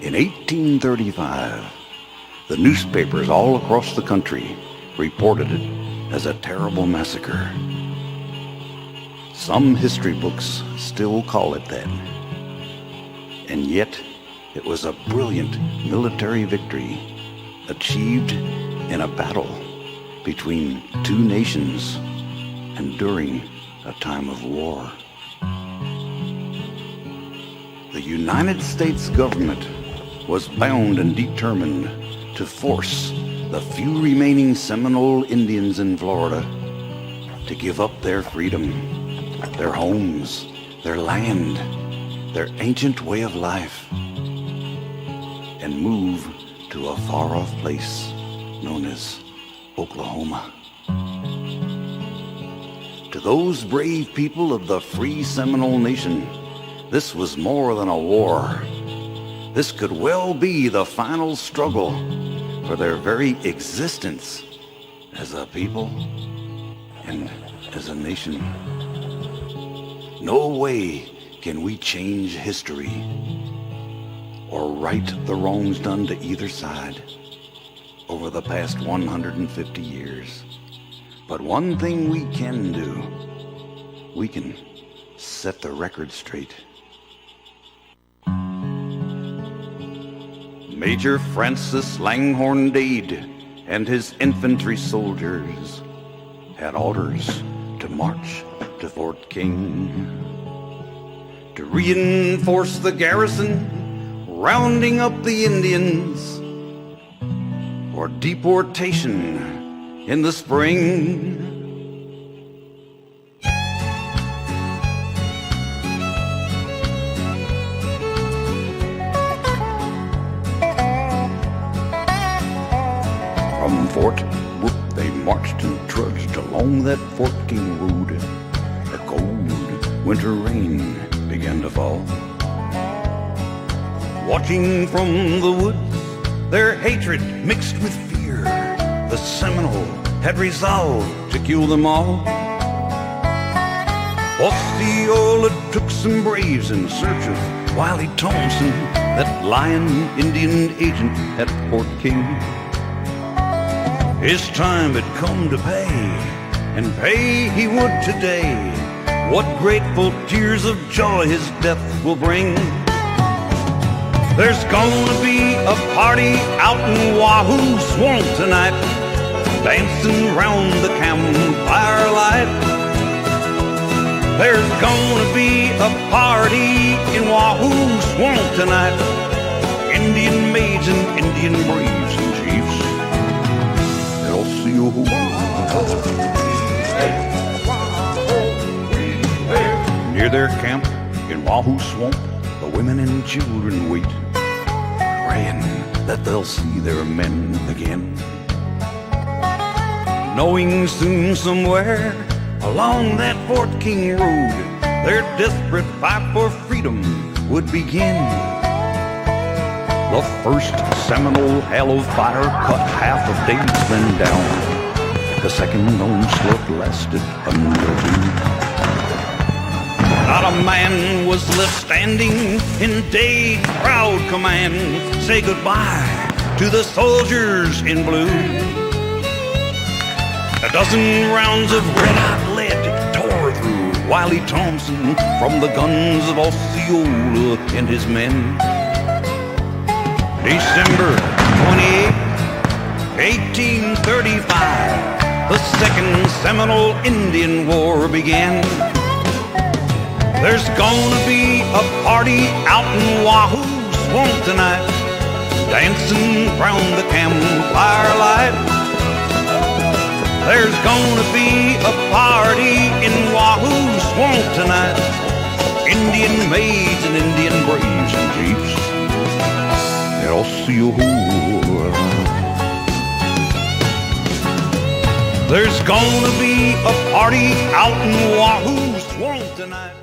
In 1835, the newspapers all across the country reported it as a terrible massacre. Some history books still call it that. And yet, it was a brilliant military victory achieved in a battle between two nations and during a time of war. The United States government was bound and determined to force the few remaining Seminole Indians in Florida to give up their freedom, their homes, their land, their ancient way of life, and move to a far-off place known as Oklahoma. To those brave people of the free Seminole Nation, this was more than a war. This could well be the final struggle for their very existence as a people and as a nation. No way can we change history or right the wrongs done to either side over the past 150 years. But one thing we can do, we can set the record straight. Major Francis Langhorne Dade and his infantry soldiers had orders to march to Fort King to reinforce the garrison, rounding up the Indians for deportation in the spring. From Fort Brooke they marched and trudged along that Fort King road. A cold winter rain began to fall. Watching from the woods, their hatred mixed with fear, the Seminole had resolved to kill them all. Osceola took some braves in search of Wiley Thompson, that lying Indian agent at Fort King. His time had come to pay, and pay he would today. What grateful tears of joy his death will bring. There's gonna be a party out in Wahoo Swamp tonight, dancing round the campfire light. There's gonna be a party in Wahoo Swamp tonight, Indian maids and Indian braves and chiefs. They'll see you. Near their camp in Wahoo Swamp, the women and children wait, praying that they'll see their men again, knowing soon somewhere along that Fort King road their desperate fight for freedom would begin. The first Seminole hail of fire cut half of Dade's men down. The second onslaught lasted until noon. Not a man was left standing in Dade's proud command. Say goodbye to the soldiers in blue. A dozen rounds of red-hot lead tore through Wiley Thompson from the guns of Osceola and his men. December 28, 1835, the Second Seminole Indian War began. There's gonna be a party out in Wahoo Swamp tonight, dancing round the campfire light. There's gonna be a party in Wahoo Swamp tonight, Indian maids and Indian braves and chiefs. They'll see you. There's gonna be a party out in Wahoo Swamp tonight.